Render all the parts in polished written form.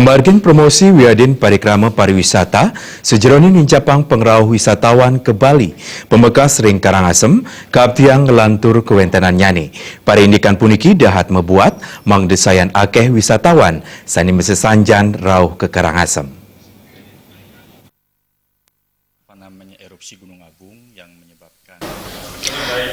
Pemargin promosi Wiadin Parikrama Pariwisata sejeroni nincapang pengrauh wisatawan ke Bali, pemekas ring Karangasem, kaptiang ngelantur kewentanan nyani. Parindikan puniki dahat membuat mangdesayan akeh wisatawan sani mesesanjan rauh ke Karangasem. Erupsi Gunung Agung yang menyebabkan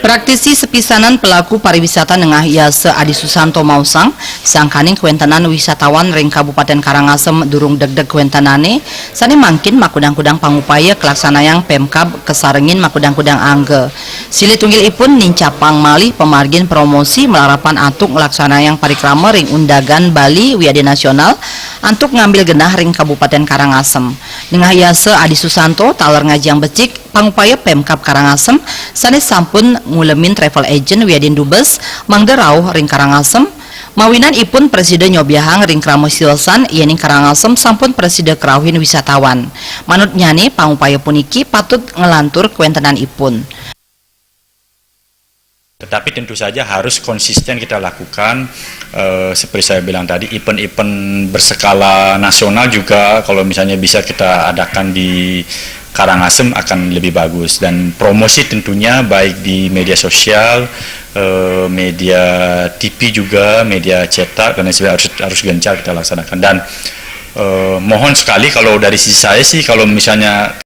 Praktisi sepisanan pelaku pariwisata Nengah Yase Adi Susanto Mausang sangkaning kewentanan wisatawan ring Kabupaten Karangasem durung deg-deg kewentanane sani mangkin makudang-kudang pangupaya kelaksanayang Pemkab kesarengin makudang-kudang angge. Sili tunggil ipun nincapang malih pemargin promosi melarapan antuk ngelaksanayang parikrama ring Undagan Bali Wiadi Nasional antuk ngambil genah ring Kabupaten Karangasem. Nengah Yase Adi Susanto taler ngajang becik pangupaya Pemkab Karangasem sanes sampun ngulemin travel agent Wiadin Dubes mangderauh ring Karangasem mawinan ipun presiden nyobiahang ring Kramo Silsan yening Karangasem sampun presiden kerauhin wisatawan. Manut nyane pangupaya puniki patut ngelantur kewentanan ipun. Tetapi tentu saja harus konsisten kita lakukan, seperti saya bilang tadi, event-event berskala nasional juga kalau misalnya bisa kita adakan di Karangasem akan lebih bagus, dan promosi tentunya baik di media sosial, media TV juga, media cetak dan sebagainya harus gencar kita laksanakan. Dan mohon sekali kalau dari sisi saya sih, kalau misalnya